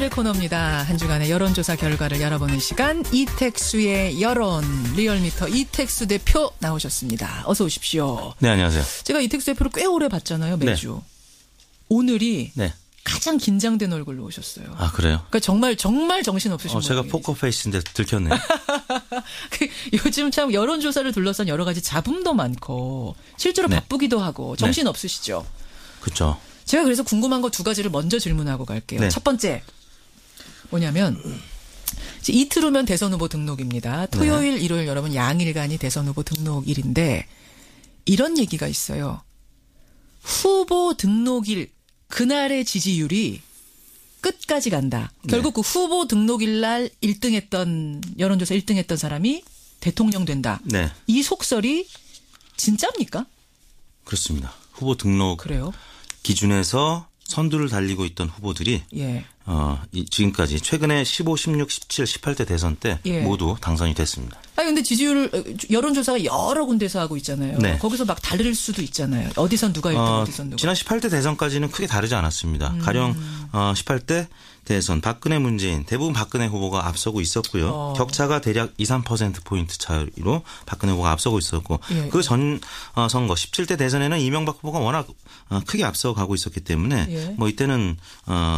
월요일 코너입니다. 한 주간의 여론조사 결과를 알아보는 시간, 이택수의 여론, 리얼미터 이택수 대표 나오셨습니다. 어서 오십시오. 네, 안녕하세요. 제가 이택수 대표를 꽤 오래 봤잖아요, 매주. 네. 오늘이 가장 긴장된 얼굴로 오셨어요. 아, 그래요? 그러니까 정말 정신없으신 제가 포커페이스인데 들켰네요. 요즘 참 여론조사를 둘러싼 여러 가지 잡음도 많고 실제로 바쁘기도 하고 정신없으시죠? 그렇죠. 제가 그래서 궁금한 거 두 가지를 먼저 질문하고 갈게요. 첫 번째 뭐냐면 이틀 후면 대선 후보 등록입니다. 토요일, 일요일 여러분 양일간이 대선 후보 등록일인데 이런 얘기가 있어요. 후보 등록일 그날의 지지율이 끝까지 간다. 결국 그 후보 등록일 날 1등했던 여론조사 1등했던 사람이 대통령 된다. 이 속설이 진짜입니까? 그렇습니다. 후보 등록 그래요? 기준에서 선두를 달리고 있던 후보들이 지금까지 최근에 15, 16, 17, 18대 대선 때 모두 당선이 됐습니다. 아니 근데 지지율 여론조사가 여러 군데서 하고 있잖아요. 거기서 막 다를 수도 있잖아요. 어디선 누가 1등 어디선 누가. 지난 18대 대선까지는 크게 다르지 않았습니다. 가령 18대 대선 박근혜 문재인 대부분 박근혜 후보가 앞서고 있었고요. 격차가 대략 2, 3%포인트 차이로 박근혜 후보가 앞서고 있었고 그 전 선거 17대 대선에는 이명박 후보가 워낙 크게 앞서가고 있었기 때문에 뭐 이때는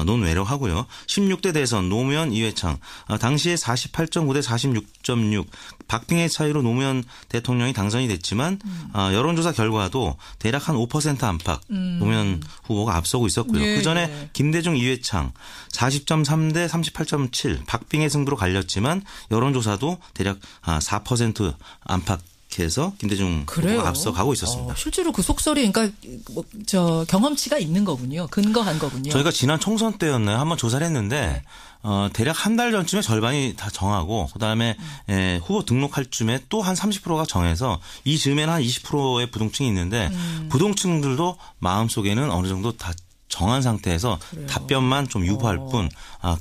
논외로 하고요. 16대 대선 노무현 이회창 당시에 48.9 대 46.6 박빙의 차이로 노무현 대통령이 당선이 됐지만 여론조사 결과도 대략 한 5% 안팎 노무현 후보가 앞서고 있었고요. 그전에 김대중 이회창 40.3 대 38.7 박빙의 승부로 갈렸지만 여론조사도 대략 4% 안팎에서 김대중 후보가 앞서가고 있었습니다. 실제로 그 속설이 그러니까 경험치가 있는 거군요. 근거한 거군요. 저희가 지난 총선 때였나요? 한번 조사를 했는데 대략 한 달 전쯤에 절반이 다 정하고 그다음에 후보 등록할 쯤에 또 한 30%가 정해서 이 즈음에는 한 20%의 부동층이 있는데 부동층들도 마음속에는 어느 정도 다 정한 상태에서 답변만 좀 유보할 뿐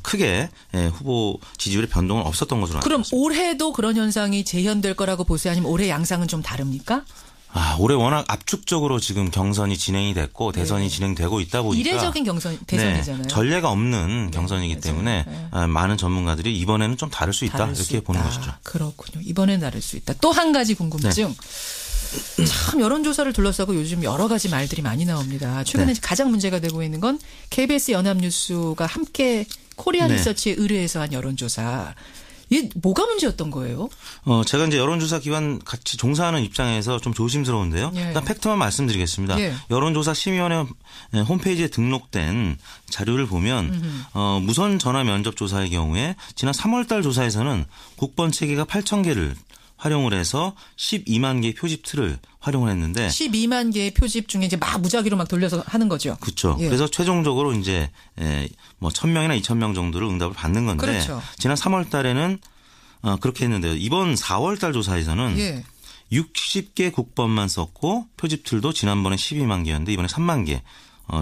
크게 후보 지지율의 변동은 없었던 것으로 그럼 알고 있습니다. 올해도 그런 현상이 재현될 거라고 보세요? 아니면 올해 양상은 좀 다릅니까? 올해 워낙 압축적으로 지금 경선이 진행이 됐고 대선이 진행되고 있다 보니까 이례적인 대선이잖아요. 전례가 없는 경선이기 때문에 많은 전문가들이 이번에는 좀 다를 수 있다 이렇게 보는 것이죠. 그렇군요. 이번에는 다를 수 있다. 또 한 가지 궁금증. 참 여론조사를 둘러싸고 요즘 여러 가지 말들이 많이 나옵니다. 최근에 가장 문제가 되고 있는 건 KBS 연합뉴스가 함께 코리아 리서치에 의뢰해서 한 여론조사. 이게 뭐가 문제였던 거예요? 제가 이제 여론조사 기관 같이 종사하는 입장에서 좀 조심스러운데요. 일단 팩트만 말씀드리겠습니다. 여론조사 심의원회 홈페이지에 등록된 자료를 보면 무선 전화 면접 조사의 경우에 지난 3월 달 조사에서는 국번 체계가 8,000개를 활용을 해서 12만 개의 표집 틀을 활용을 했는데 12만 개의 표집 중에 이제 막 무작위로 막 돌려서 하는 거죠. 그렇죠. 그래서 최종적으로 이제 뭐 1,000명이나 2,000명 정도를 응답을 받는 건데 지난 3월 달에는 그렇게 했는데요. 이번 4월 달 조사에서는 60개 국번만 썼고 표집 틀도 지난번에 12만 개였는데 이번에 3만 개.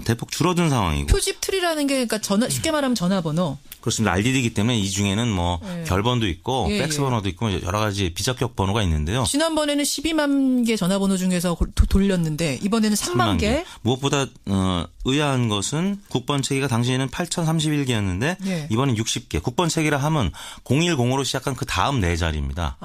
대폭 줄어든 상황이고. 표집 틀이라는 게 그러니까 쉽게 말하면 전화번호. 그렇습니다. RDD이기 때문에 이 중에는 뭐 결번도 있고 팩스 번호도 있고 여러 가지 비적격 번호가 있는데요. 지난번에는 12만 개 전화번호 중에서 돌렸는데 이번에는 3만 개. 무엇보다 의아한 것은 국번 체계가 당시에는 8,031개였는데 이번엔 60개. 국번 체계라 하면 010으로 시작한 그 다음 네 자리입니다.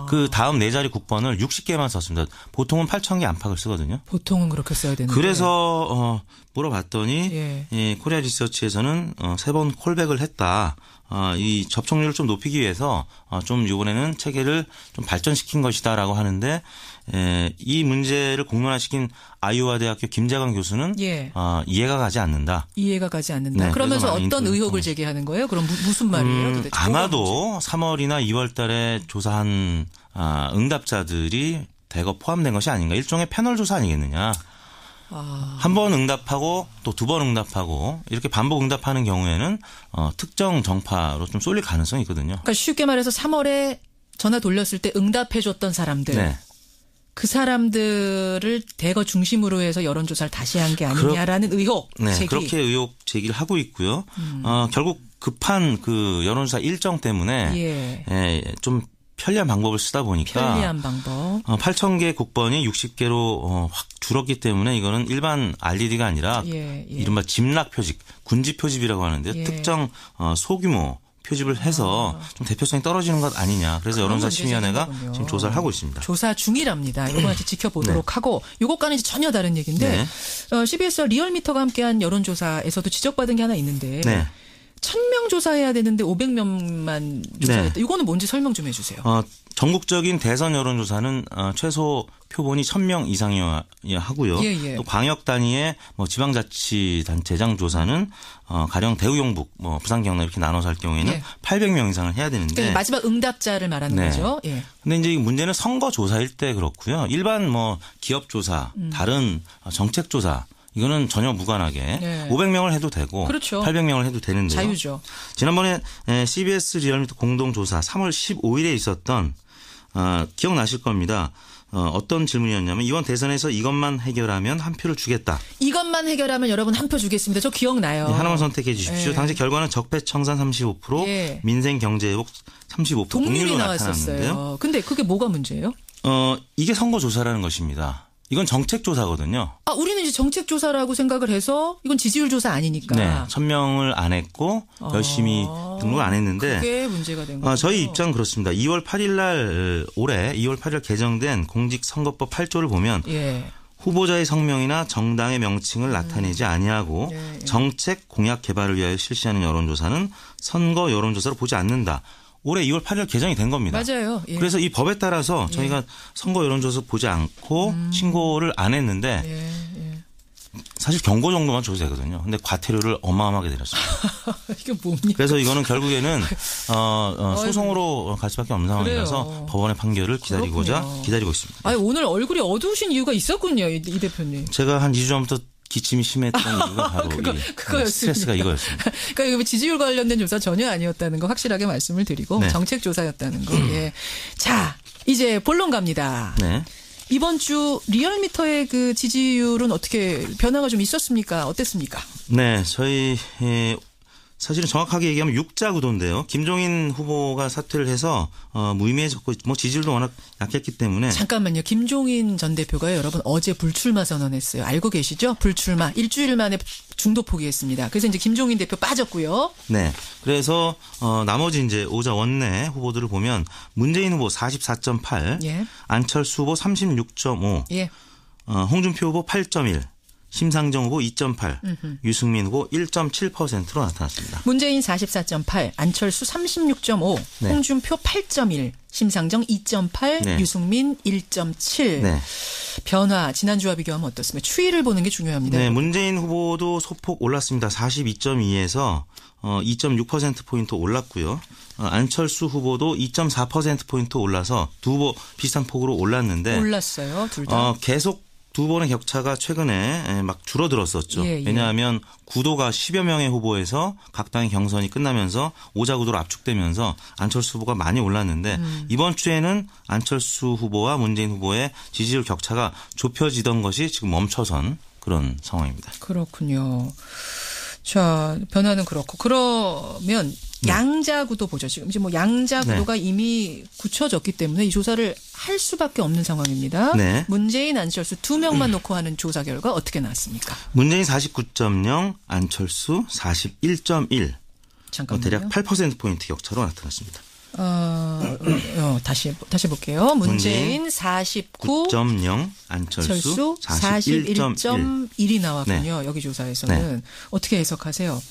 그 다음 네 자리 국번을 60개만 썼습니다. 보통은 8,000개 안팎을 쓰거든요. 보통은 그렇게 써야 되는데. 그래서 물어봤더니 코리아 리서치에서는 3번 콜백을 했다. 이 접촉률을 좀 높이기 위해서 좀 이번에는 체계를 좀 발전시킨 것이다라고 하는데 이 문제를 공론화시킨 아이오와 대학교 김재관 교수는 이해가 가지 않는다. 이해가 가지 않는다. 그러면서 어떤 의혹을 제기하는 거예요? 그럼 무슨 말이에요? 도대체? 아마도 3월이나 2월 달에 조사한 응답자들이 대거 포함된 것이 아닌가. 일종의 패널 조사 아니겠느냐. 한 번 응답하고 또 두 번 응답하고 이렇게 반복 응답하는 경우에는 특정 정파로 좀 쏠릴 가능성이 있거든요. 그러니까 쉽게 말해서 3월에 전화 돌렸을 때 응답해줬던 사람들. 그 사람들을 대거 중심으로 해서 여론조사를 다시 한 게 아니냐라는 의혹 제기. 그렇게 의혹 제기를 하고 있고요. 결국 급한 그 여론조사 일정 때문에 좀 편리한 방법을 쓰다 보니까 편리한 방법. 8,000개 국번이 60개로 확 줄었기 때문에 이거는 일반 RDD가 아니라 이른바 집락 표집, 군집 표집이라고 하는데요. 특정 소규모 표집을 해서 좀 대표성이 떨어지는 것 아니냐. 그래서 여론조사 심의위원회가 지금 조사를 하고 있습니다. 조사 중이랍니다. 이거 이제 지켜보도록 하고 이것과는 이제 전혀 다른 얘기인데 CBS와 리얼미터가 함께한 여론조사에서도 지적받은 게 하나 있는데 1,000명 조사해야 되는데 500명만 조사했다. 이거는 뭔지 설명 좀 해주세요. 전국적인 대선 여론조사는 최소 표본이 1,000명 이상이어야 하고요. 또 광역 단위의 지방자치단체장 조사는 가령 대구, 경북, 부산, 경남 이렇게 나눠서 할 경우에는 800명 이상을 해야 되는데 그러니까 마지막 응답자를 말하는 거죠. 근데 이제 문제는 선거 조사일 때 그렇고요. 일반 기업 조사, 다른 정책 조사 이거는 전혀 무관하게 500명을 해도 되고 800명을 해도 되는데요. 자유죠. 지난번에 CBS 리얼미터 공동조사 3월 15일에 있었던 기억나실 겁니다. 어떤 질문이었냐면 이번 대선에서 이것만 해결하면 한 표를 주겠다. 이것만 해결하면 여러분 한 표 주겠습니다. 저 기억나요. 하나만 선택해 주십시오. 당시 결과는 적폐청산 35%, 민생 경제회복 35% 동률이 나왔었어요. 근데 그게 뭐가 문제예요? 이게 선거조사라는 것입니다. 이건 정책조사거든요. 우리는 이제 정책조사라고 생각을 해서 이건 지지율 조사 아니니까. 1,000명을 안 했고 열심히 등록을 안 했는데. 그게 문제가 된 거죠. 저희 입장은 그렇습니다. 2월 8일 날 올해 2월 8일 개정된 공직선거법 8조를 보면 후보자의 성명이나 정당의 명칭을 나타내지 아니하고 정책 공약 개발을 위하여 실시하는 여론조사는 선거 여론조사로 보지 않는다. 올해 2월 8일 개정이 된 겁니다. 맞아요. 그래서 이 법에 따라서 저희가 선거 여론조사 보지 않고 신고를 안 했는데 사실 경고 정도만 줘도 되거든요. 근데 과태료를 어마어마하게 내렸습니다. 이게 뭡니까? 그래서 이거는 결국에는 소송으로 갈 수밖에 없는 상황이라서 법원의 판결을 기다리고 있습니다. 오늘 얼굴이 어두우신 이유가 있었군요. 이 대표님. 제가 한 2주 전부터 기침이 심했던 이유가 바로 그거였습니다. 스트레스가 이거였습니다. 그러니까 지지율 관련된 조사 전혀 아니었다는 거 확실하게 말씀을 드리고 정책 조사였다는 거. 자, 이제 본론 갑니다. 이번 주 리얼미터의 그 지지율은 어떻게 변화가 좀 있었습니까? 어땠습니까? 저희 사실은 정확하게 얘기하면 6자 구도인데요. 김종인 후보가 사퇴를 해서 무의미해졌고 지지율도 워낙 약했기 때문에. 잠깐만요. 김종인 전 대표가 여러분 어제 불출마 선언했어요. 알고 계시죠? 불출마. 일주일 만에 중도 포기했습니다. 그래서 이제 김종인 대표 빠졌고요. 그래서 나머지 이제 오자 원내 후보들을 보면 문재인 후보 44.8, 안철수 후보 36.5, 홍준표 후보 8.1. 심상정 후보 2.8, 유승민 후보 1.7%로 나타났습니다. 문재인 44.8, 안철수 36.5, 홍준표 8.1, 심상정 2.8, 유승민 1.7. 변화 지난주와 비교하면 어떻습니까? 추이를 보는 게 중요합니다. 문재인 후보도 소폭 올랐습니다. 42.2에서 2.6%포인트 올랐고요. 안철수 후보도 2.4%포인트 올라서 두 후보 비슷한 폭으로 올랐는데. 올랐어요. 둘 다. 계속 두 번의 격차가 최근에 막 줄어들었었죠. 왜냐하면 구도가 10여 명의 후보에서 각 당의 경선이 끝나면서 오자 구도로 압축되면서 안철수 후보가 많이 올랐는데 이번 주에는 안철수 후보와 문재인 후보의 지지율 격차가 좁혀지던 것이 지금 멈춰선 그런 상황입니다. 그렇군요. 자, 변화는 그렇고. 그러면 양자 구도 보죠. 지금 이제 양자 구도가 이미 굳혀졌기 때문에 이 조사를 할 수밖에 없는 상황입니다. 문재인, 안철수 두 명만 놓고 하는 조사 결과 어떻게 나왔습니까? 문재인 49.0, 안철수 41.1. 잠깐만요. 대략 8%포인트 격차로 나타났습니다. 다시 볼게요. 문재인 49.0, 안철수 41.1이 나왔군요. 여기 조사에서는. 어떻게 해석하세요?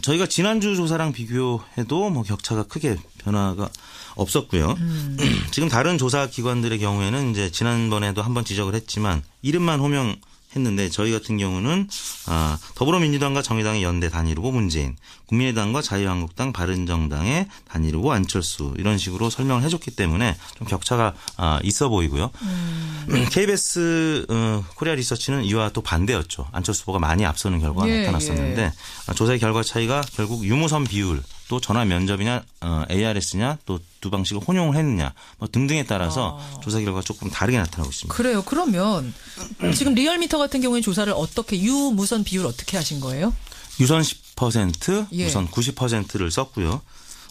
저희가 지난주 조사랑 비교해도 격차가 크게 변화가 없었고요. 지금 다른 조사 기관들의 경우에는 이제 지난번에도 한번 지적을 했지만 이름만 호명했는데 저희 같은 경우는 더불어민주당과 정의당의 연대 단일 후보 문재인, 국민의당과 자유한국당, 바른정당의 단일 후보 안철수 이런 식으로 설명을 해줬기 때문에 좀 격차가 있어 보이고요. KBS 코리아 리서치는 이와 또 반대였죠. 안철수 후보가 많이 앞서는 결과가 나타났었는데 조사의 결과 차이가 결국 유무선 비율 또 전화 면접이냐 ARS냐 또 두 방식을 혼용을 했느냐 등등에 따라서 조사 결과가 조금 다르게 나타나고 있습니다. 그래요. 그러면 지금 리얼미터 같은 경우에 조사를 어떻게 유무선 비율 어떻게 하신 거예요? 유선 10%, 무선 90%를 썼고요.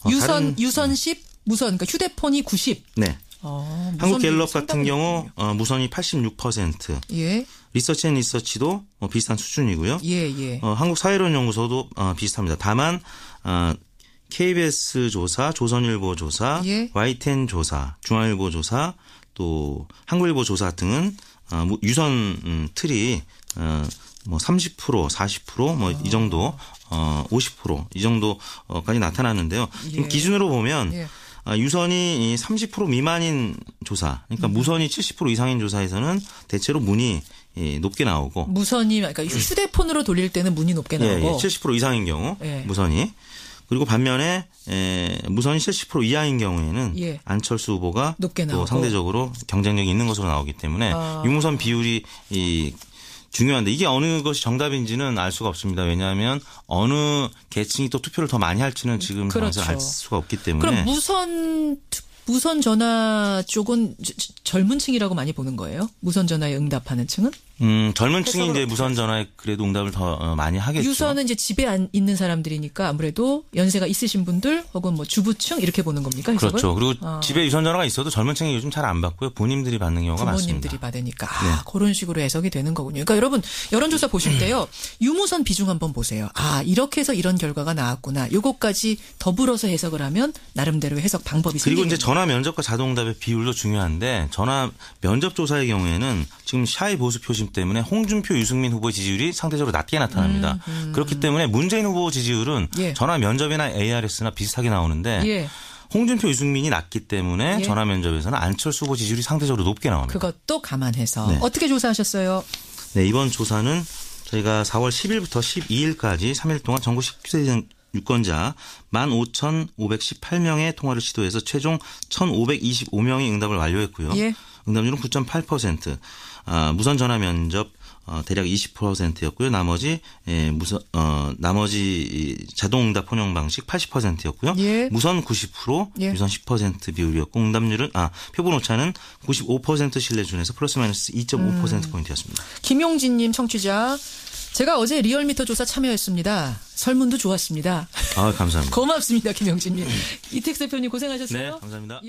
유선 10, 무선 그러니까 휴대폰이 90. 네. 한국갤럽 같은 경우 무선이 86%. 예. 리서치앤리서치도 비슷한 수준이고요. 예. 한국사회론연구소도 비슷합니다. 다만 KBS 조사, 조선일보 조사, 예. YTN 조사, 중앙일보 조사, 또 한국일보 조사 등은 유선 틀이 뭐 30%, 40% 뭐 이 정도 50% 이 정도까지 나타나는데요. 지금 기준으로 보면 유선이 30% 미만인 조사, 그러니까 무선이 70% 이상인 조사에서는 대체로 문이 높게 나오고 무선이 그러니까 휴대폰으로 돌릴 때는 문이 높게 나오고 70% 이상인 경우 무선이 그리고 반면에 무선이 70% 이하인 경우에는 안철수 후보가 높게 또 나오고. 상대적으로 경쟁력이 있는 것으로 나오기 때문에 유무선 비율이 중요한데 이게 어느 것이 정답인지는 알 수가 없습니다. 왜냐하면 어느 계층이 또 투표를 더 많이 할지는 지금 상황에서 알 수가 없기 때문에. 그럼 무선 전화 쪽은 젊은 층이라고 많이 보는 거예요? 무선 전화에 응답하는 층은? 젊은 층이 이제 무선 전화에 그래도 응답을 더 많이 하겠죠. 유선은 이제 집에 있는 사람들이니까 아무래도 연세가 있으신 분들 혹은 뭐 주부층 이렇게 보는 겁니까? 해석을? 그렇죠. 그리고 집에 유선 전화가 있어도 젊은 층이 요즘 잘 안 받고요. 본인들이 받는 경우가 많습니다. 부모님들이 받으니까 그런 식으로 해석이 되는 거군요. 그러니까 여러분 여론조사 보실 때요. 유무선 비중 한번 보세요. 이렇게 해서 이런 결과가 나왔구나. 요것까지 더불어서 해석을 하면 나름대로 해석 방법이 생기겠네요. 그리고 이제 전화 면접과 자동응답의 비율도 중요한데 전화 면접 조사의 경우에는 지금 샤이 보수 표심 때문에 홍준표, 유승민 후보의 지지율이 상대적으로 낮게 나타납니다. 그렇기 때문에 문재인 후보 지지율은 전화 면접이나 ARS나 비슷하게 나오는데 홍준표, 유승민이 낮기 때문에 전화 면접에서는 안철수 후보 지지율이 상대적으로 높게 나옵니다. 그것도 감안해서. 어떻게 조사하셨어요? 네, 이번 조사는 저희가 4월 10일부터 12일까지 3일 동안 전국 19세 유권자 15,518명의 통화를 시도해서 최종 1,525명이 응답을 완료했고요. 응답률은 9.8%. 무선 전화 면접 대략 20%였고요. 나머지 자동 응답 혼용 방식 80%였고요. 무선 90%, 유선 10% 비율이었고 응답률은 표본 오차는 95% 신뢰 준에서 플러스 마이너스 2.5% 포인트였습니다. 김용진님 청취자. 제가 어제 리얼미터 조사 참여했습니다. 설문도 좋았습니다. 감사합니다. 고맙습니다, 김용진님. 이택 대표님 고생하셨어요. 네, 감사합니다.